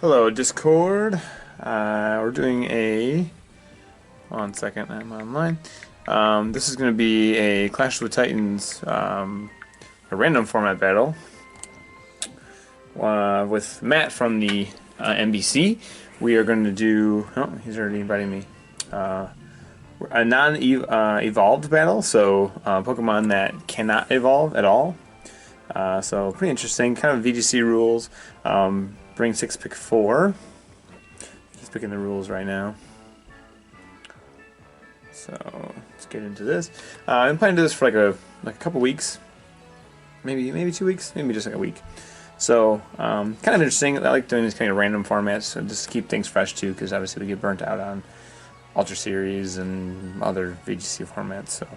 Hello, Discord. We're doing a. One second, I'm online. This is going to be a Clash of the Titans, a random format battle with Matt from the NBC. We are going to do. Oh, he's already inviting me. A non-evolved battle, so Pokemon that cannot evolve at all. So pretty interesting. Kind of VGC rules. Bring 6, pick 4. He's picking the rules right now. So let's get into this. I'm planning to do this for like a couple weeks, maybe 2 weeks, maybe just like a week. So kind of interesting. I like doing these kind of random formats, so just to keep things fresh too, because obviously we get burnt out on Ultra Series and other VGC formats. So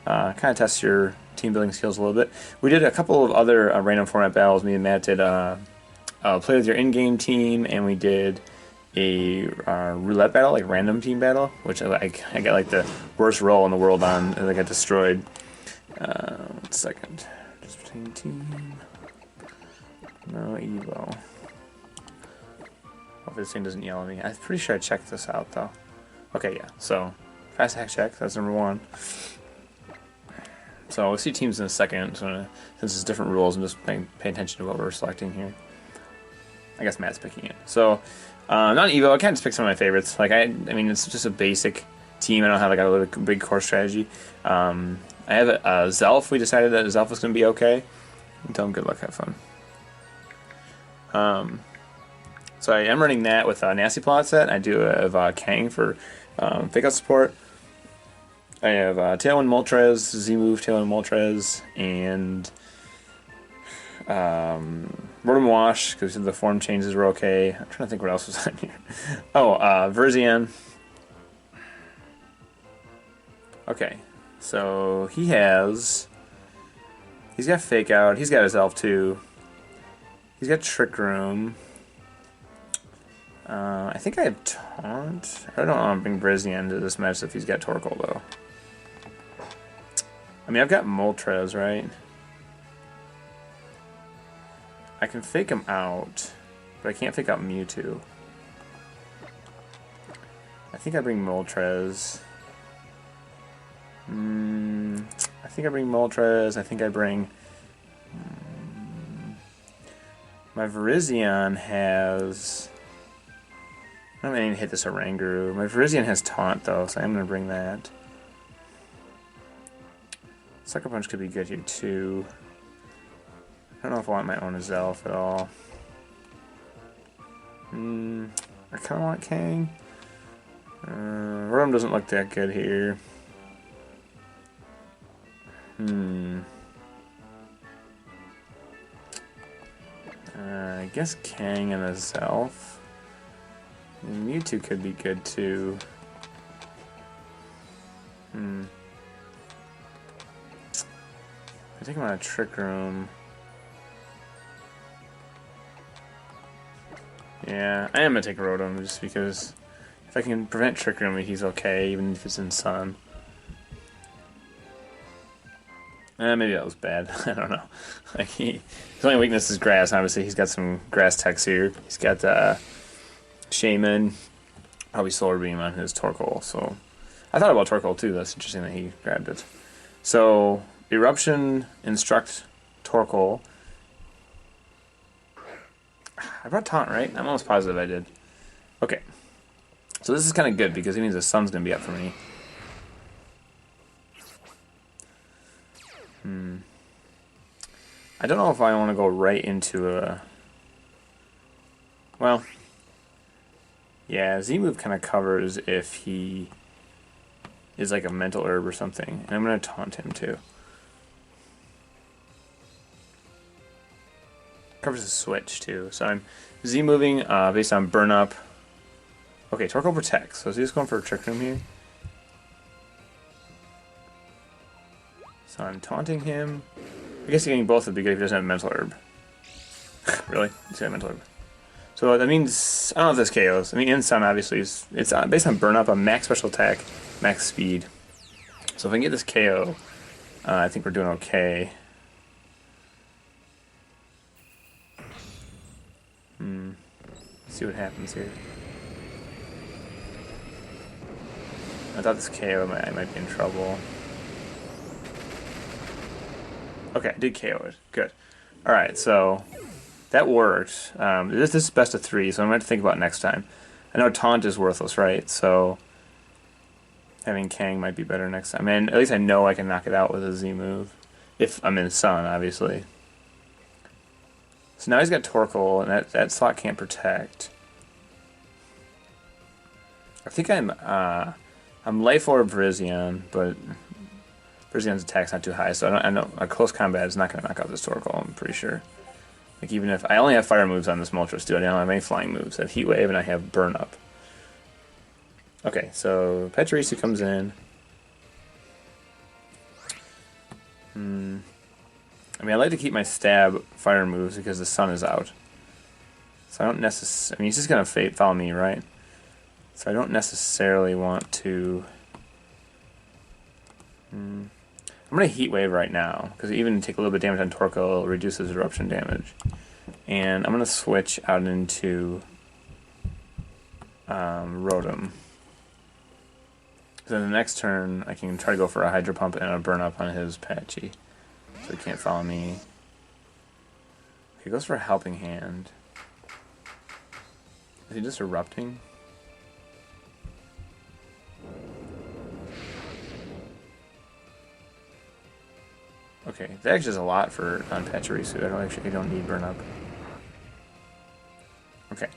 kind of test your team building skills a little bit. We did a couple of other random format battles. Me and Matt did play with your in-game team, and we did a roulette battle, like random team battle, which I got like the worst roll in the world on, and I got destroyed. 1 second. Just between team. No EVO. Hope this thing doesn't yell at me. I'm pretty sure I checked this out though. Okay, yeah. So fast hack check. That's number 1. So we'll see teams in a second. So since it's different rules, I'm just paying attention to what we're selecting here. I guess Matt's picking it. So not EVO. I kind of just pick some of my favorites. Like I mean, it's just a basic team. I don't have like a big core strategy. I have a Zelf. We decided that Zelf was going to be okay. Tell him good luck, have fun. So I am running that with a Nasty Plot set. I do have Kang for fake out support. I have Tailwind Moltres, Z-Move, Tailwind Moltres, and Rotom Wash, because the form changes were okay. I'm trying to think what else was on here. Oh, Verzian. Okay, so he's got Fake Out, he's got his Elf too. He's got Trick Room. I think I have Taunt. I don't want to bring Verzian to this match if he's got Torkoal though. I mean, I've got Moltres, right? I can fake him out, but I can't fake out Mewtwo. I think I bring Moltres. I think I bring Moltres. I think I bring... my Virizion has... I'm going to hit this Oranguru. My Virizion has Taunt, though, so I'm going to bring that. Sucker Punch could be good here, too. I don't know if I want my own Zelf at all. I kind of want Kang. Rotom doesn't look that good here. I guess Kang and a Zelf. Mewtwo could be good too. I think I'm on a Trick Room. Yeah, I am gonna take Rotom just because if I can prevent Trick Room, he's okay, even if it's in Sun. Maybe that was bad. I don't know. Like his only weakness is Grass. Obviously, he's got some Grass techs here. He's got Shaman, probably Solar Beam on his Torkoal. So I thought about Torkoal too. That's interesting that he grabbed it. So Eruption, Instruct, Torkoal. I brought Taunt, right? I'm almost positive I did. Okay. So this is kind of good because it means the sun's going to be up for me. I don't know if I want to go right into a... Well, yeah, Z-Move kind of covers if he is like a Mental Herb or something. And I'm going to Taunt him too. Covers a switch too. So I'm Z-moving based on Burn Up. Okay, Torkoal protects. So is he just going for a Trick Room here? So I'm taunting him. I guess getting both would be good if he doesn't have Mental Herb. Really? He's got Mental Herb. So that means, I don't know if this KOs. I mean, in Sun obviously it's based on Burn Up, a max special attack, max speed. So if I can get this KO, I think we're doing okay. See what happens here. I thought this KO I might be in trouble. Okay, I did KO it. Good. Alright, so that worked. This is best of 3, so I'm going to think about next time. I know Taunt is worthless, right? So having Kang might be better next time. And at least I know I can knock it out with a Z move. If I'm in Sun, obviously. So now he's got Torkoal, and that slot can't protect. I think I'm Life Orb Virizion, but Virizion's attack's not too high, so I know a close combat is not going to knock out this Torkoal, I'm pretty sure. Like, even if I only have fire moves on this Moltres, dude, I don't have any flying moves. I have Heat Wave and I have Burn Up. Okay, so Pachirisu comes in. I mean, I like to keep my stab fire moves because the sun is out. So I don't necessarily... I mean, he's just going to follow me, right? So I don't necessarily want to... I'm going to Heat Wave right now, because even take a little bit of damage on Torkoal, it reduces eruption damage. And I'm going to switch out into Rotom. So the next turn, I can try to go for a Hydro Pump and a Burn Up on his Patchy. So he can't follow me. He goes for a Helping Hand. Is he just erupting? Okay, that actually is a lot for on Pachirisu. I don't need Burn Up. Okay.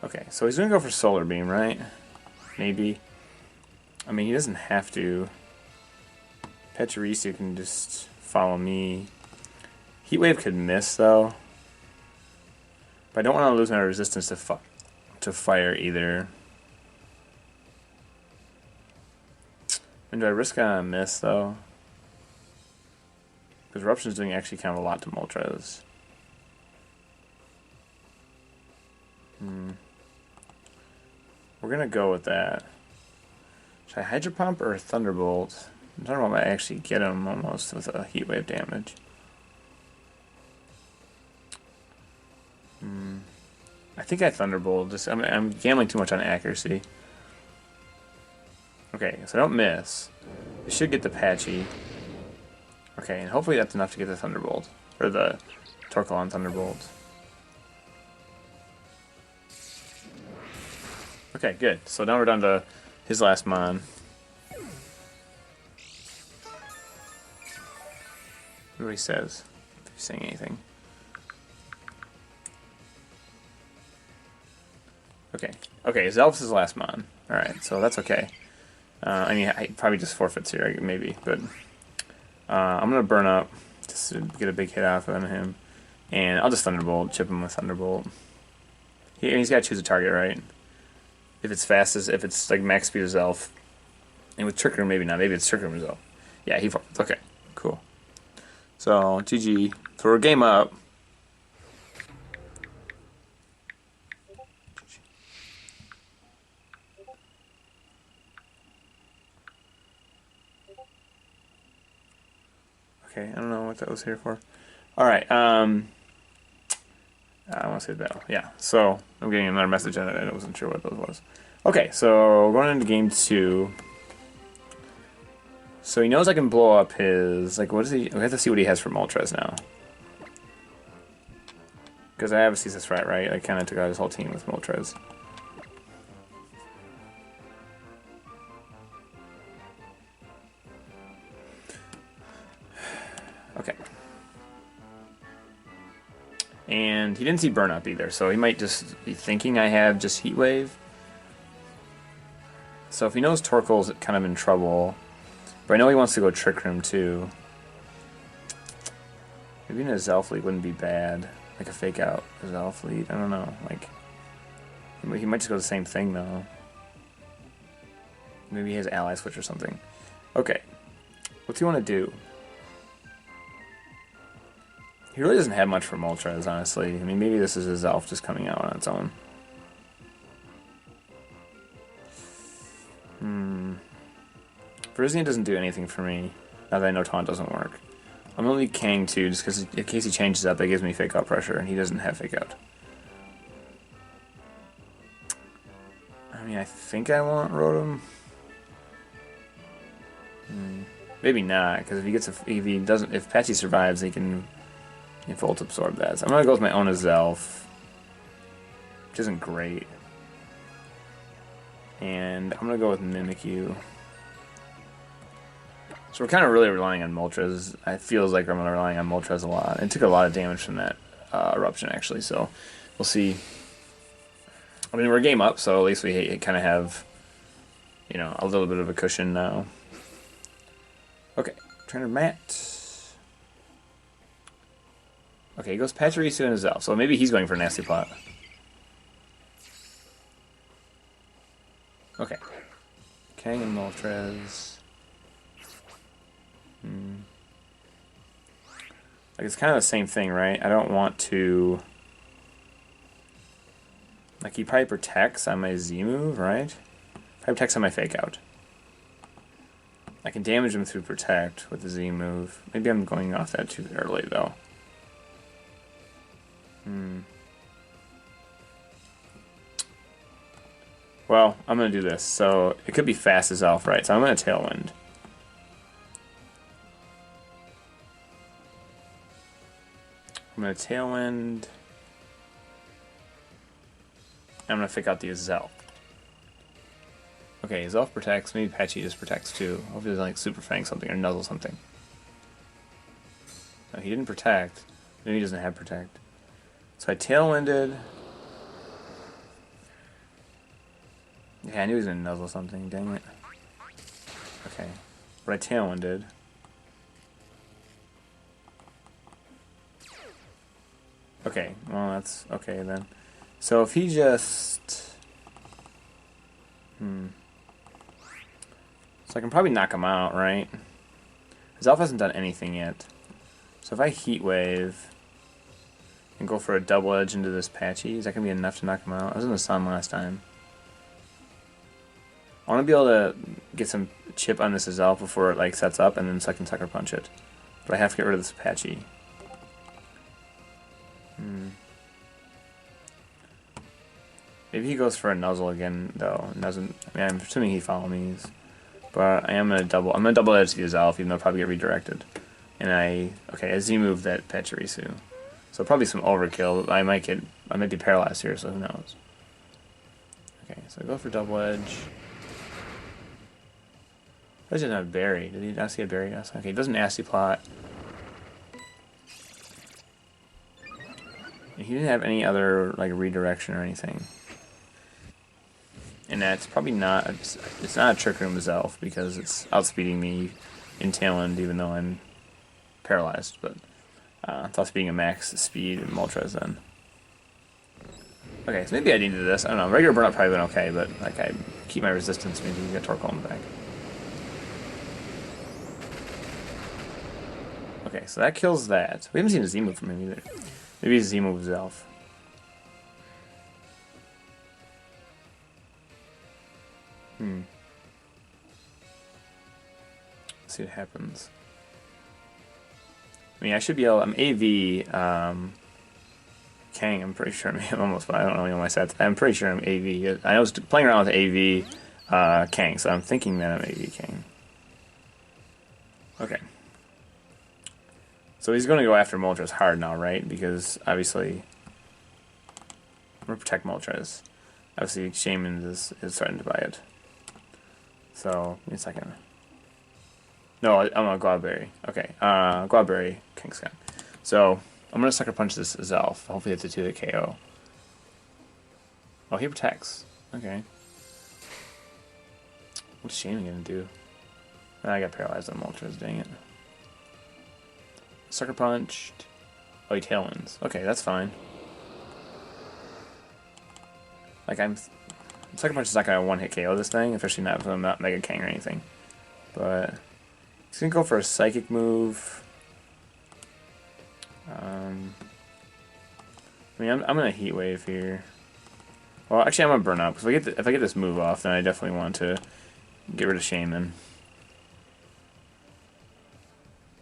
Okay, so he's gonna go for Solar Beam, right? Maybe. I mean, he doesn't have to. Pachirisu can just follow me. Heat Wave could miss, though. But I don't want to lose my resistance to fire either. And do I risk a miss, though? Because Eruption is doing actually kind of a lot to Moltres. We're going to go with that. Should I Hydro Pump or Thunderbolt? I don't know if I actually get him almost with a Heat Wave damage. I think I Thunderbolt. I'm gambling too much on accuracy. Okay, so I don't miss. It should get the Patchy. Okay, and hopefully that's enough to get the Thunderbolt. Or the Torkoal on Thunderbolt. Okay, good. So now we're down to his last Mon. What he says, if he's saying anything. Okay, Zelf's his last Mon. Alright, so that's okay. I mean, I probably just forfeits here, maybe, but I'm going to Burn Up just to get a big hit off of him. And I'll just Thunderbolt, chip him with Thunderbolt. He's got to choose a target, right? If it's fastest, if it's like max speed of Zelf. And with Trick Room, maybe not. Maybe it's Trick Room Zelf. Yeah, he forfeits. Okay, cool. So, GG. So we're game up. Okay, I don't know what that was here for. Alright, I want to say battle. Yeah, so I'm getting another message on it. I wasn't sure what that was. Okay, so going into game 2. So he knows I can blow up his... Like, what is he... We have to see what he has for Moltres now. Because I have a Ceaseless Rat, right? I kind of took out his whole team with Moltres. Okay. And he didn't see Burn Up either, so he might just be thinking I have just Heat Wave. So if he knows Torkoal's kind of in trouble, but I know he wants to go Trick Room too. Maybe in a Zelf lead wouldn't be bad. Like a fake out Zelf lead. I don't know. Like he might just go the same thing though. Maybe he has Ally Switch or something. Okay. What's he want to do? He really doesn't have much for Moltres, honestly. I mean, maybe this is his Elf just coming out on its own. Virizion doesn't do anything for me, now that I know Taunt doesn't work. I'm gonna leave Kang too, just because in case he changes up, that gives me fake out pressure, and he doesn't have fake out. I mean, I think I want Rotom. Maybe not, because if Patchy survives, he can Volt Absorb that. So I'm gonna go with my own Azelf, which isn't great, and I'm gonna go with Mimikyu. So we're kind of really relying on Moltres. It feels like I'm relying on Moltres a lot. It took a lot of damage from that eruption, actually, so we'll see. I mean, we're game up, so at least we kind of have, you know, a little bit of a cushion now. Okay, Trainer Matt. Okay, he goes Pachirisu and Azelf, so maybe he's going for a Nasty Plot. Okay. Kang and Moltres. Like, it's kind of the same thing, right? I don't want to... Like, he probably protects on my Z move, right? Probably protects on my Fake Out. I can damage him through Protect with the Z move. Maybe I'm going off that too early, though. Well, I'm going to do this. So, it could be fast as Elf, right? So I'm going to Tailwind. I'm going to Tailwind. I'm going to Fake Out the Azelf. Okay, Azelf protects. Maybe Patchy just protects too. Hopefully he doesn't like Super Fang something or Nuzzle something. No, he didn't protect. Maybe he doesn't have Protect. So I Tailwinded. Yeah, I knew he was going to Nuzzle something. Dang it. Okay. But I Tailwinded. Okay, well that's okay then. So if he just... So I can probably knock him out, right? Azelf hasn't done anything yet. So if I Heat Wave and go for a double edge into this Patchy, is that going to be enough to knock him out? I was in the sun last time. I want to be able to get some chip on this Azelf before it like sets up, and then so I can Sucker Punch it. But I have to get rid of this Patchy. Maybe he goes for a Nuzzle again, though. And doesn't. I mean, I'm assuming he follow me. But I'm gonna double edge the Azelf, even though I'll probably get redirected. And I Z move that Pachirisu. So probably some overkill. I might be paralyzed here, so who knows. Okay, so I go for double edge. He doesn't have Berry. Did he not see a Berry? Yes. Okay, he doesn't Nasty Plot. And he didn't have any other like redirection or anything. And that's probably not, it's not a Trick Room Azelf because it's outspeeding me in Tailwind even though I'm paralyzed, but it's outspeeding a max speed in Moltres then. Okay, so maybe I needed this, I don't know, regular burnout probably went okay, but like I keep my resistance, maybe get Torkoal in the back. Okay, so that kills that. We haven't seen a Z move from him either. Maybe a Z move Azelf. Let's see what happens. I mean, I should be able. I'm AV Kang. I'm pretty sure. I'm almost. I don't know my sets. I'm pretty sure I'm AV. I was playing around with AV Kang, so I'm thinking that I'm AV Kang. Okay. So he's going to go after Moltres hard now, right? Because obviously, I'm going to protect Moltres. Obviously, Shaman is threatened by it. So, give me a second. No, I'm going to Guaberry. Okay, Guaberry, Kingscan. So, I'm going to Sucker Punch this Azelf. Hopefully it's a 2 hit KO. Oh, he protects. Okay. What's Shaman going to do? I got paralyzed on Moltres, dang it. Sucker Punched. Oh, he Tailwinds. Okay, that's fine. Like, Sucker Punch is not going to one-hit KO this thing, especially not if I'm not Mega Kang or anything. But he's going to go for a Psychic move. I mean, I'm going to Heat Wave here. Well, actually, I'm going to Burn Up, because if I get this move off, then I definitely want to get rid of Shaman.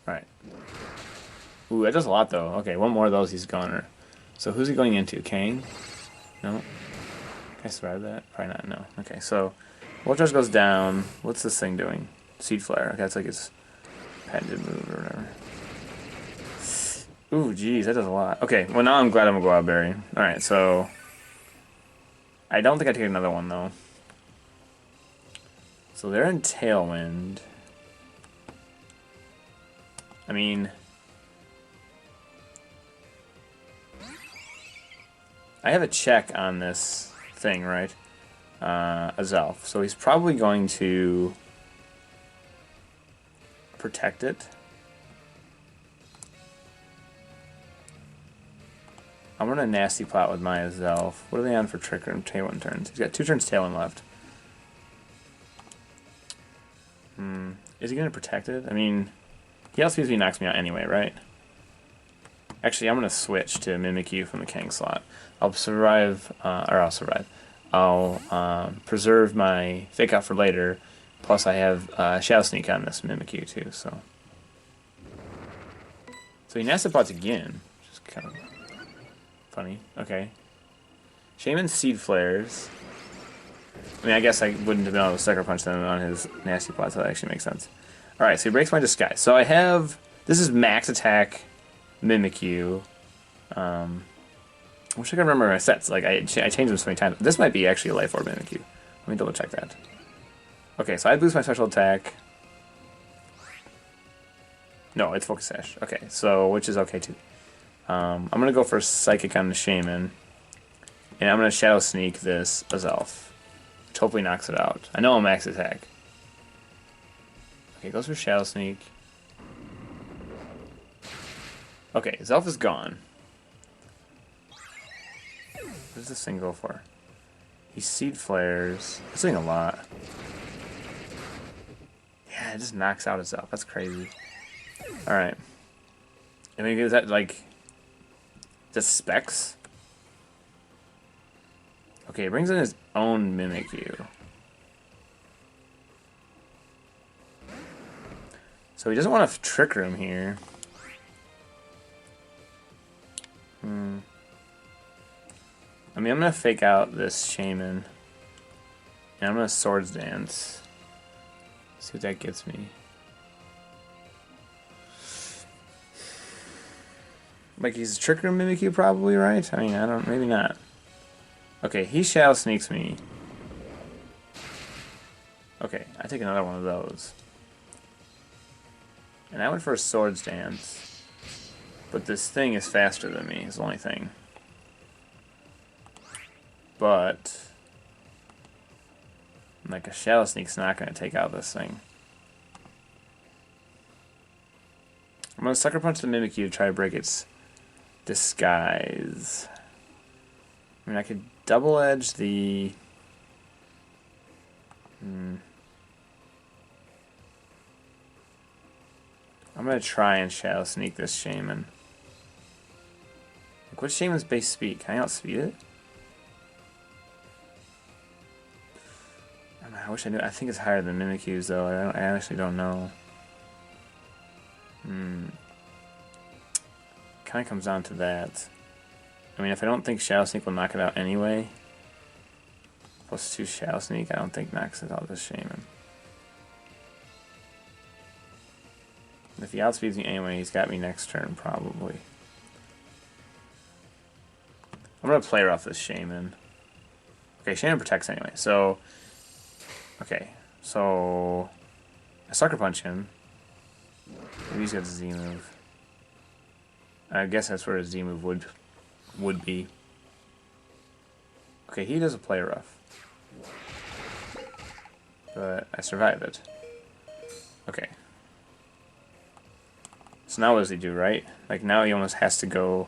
Alright. Ooh, that does a lot, though. Okay, one more of those, he's goner. So who's he going into? Kang? No? Can I survive that? Probably not, no. Okay, so Wolf goes down. What's this thing doing? Seed Flare. Okay, that's like its patented move or whatever. Ooh, geez, that does a lot. Okay, well now I'm glad I'm gonna go out Berry. Alright, so I don't think I take another one, though. So they're in Tailwind. I mean, I have a check on this thing, right? Azelf. So he's probably going to protect it. I'm running a nasty plot with my Azelf. What are they on for Tricker and Tailwind turns? He's got 2 turns Tailwind left. Is he going to protect it? I mean, he outspeeds me, knocks me out anyway, right? Actually, I'm going to switch to Mimikyu from the Kang slot. I'll survive, I'll preserve my Fake Out for later, plus I have Shadow Sneak on this Mimikyu too, so. So he Nasty Plots again, which is kind of funny. Okay. Shaman Seed Flares. I mean, I guess I wouldn't have been able to Sucker Punch them on his Nasty Plot, so that actually makes sense. Alright, so he breaks my Disguise. So I have... This is max attack Mimikyu. I wish I could remember my sets. Like, I changed them so many times. This might be actually a Life Orb Mimikyu. Let me double check that. Okay, so I boost my special attack. No, it's Focus Sash. Okay, so, which is okay too. I'm going to go for Psychic on the Shaman. And I'm going to Shadow Sneak this Azelf. Which hopefully knocks it out. I know I'm max attack. Okay, goes for Shadow Sneak. Okay, Azelf is gone. What does this thing go for? He Seed Flares. It's doing a lot. Yeah, it just knocks out Azelf. That's crazy. Alright. I mean, is that like... Just Specs? Okay, he brings in his own Mimikyu. So he doesn't want to Trick Room here. I mean, I'm going to Fake Out this Shaman. And I'm going to Swords Dance. See what that gets me. Like, he's a Trick Room Mimikyu probably, right? I mean, I don't... Maybe not. Okay, he Shadow Sneaks me. Okay, I take another one of those. And I went for a Swords Dance. But this thing is faster than me, is the only thing. But... like, a Shadow Sneak's not going to take out this thing. I'm going to Sucker Punch the Mimikyu to try to break its Disguise. I mean, I could double edge the... I'm going to try and Shadow Sneak this Shaman. Like, what's Shaman's base speed? Can I outspeed it? I wish I knew. I think it's higher than Mimikyu's, though. I actually don't know. Kind of comes down to that. I mean, if I don't think Shadow Sneak will knock it out anyway, plus 2 Shadow Sneak, I don't think knocks it out this Shaman. If he outspeeds me anyway, he's got me next turn, probably. I'm going to play off this Shaman. Okay, Shaman protects anyway, so... Okay, so... I Sucker Punch him. Maybe he's got a Z move. I guess that's where a Z move would be. Okay, he does a play rough. But I survive it. Okay. So now what does he do, right? Like, now he almost has to go...